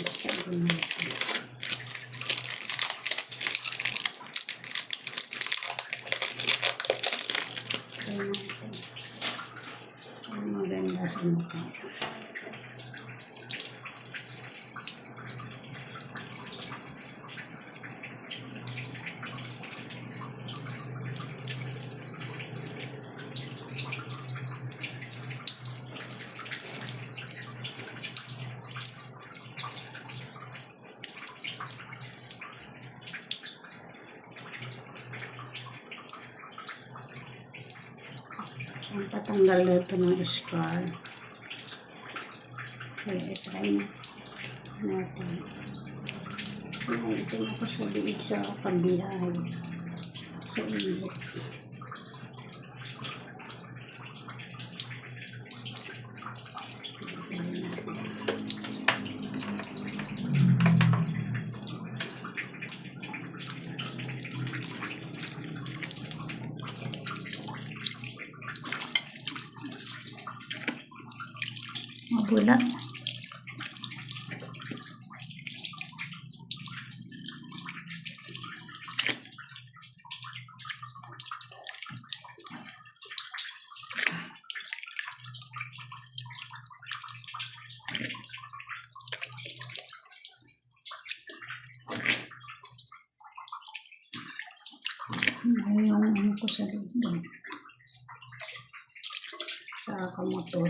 Sabi natin. Ang maganda sa mukha. Ang patanggal dito ng scar. Kaya try natin. Ito ako sa liig sa pagbiyahe. Sa init. Mabula. Ngayon ano ko sa doon. Sa kamotor.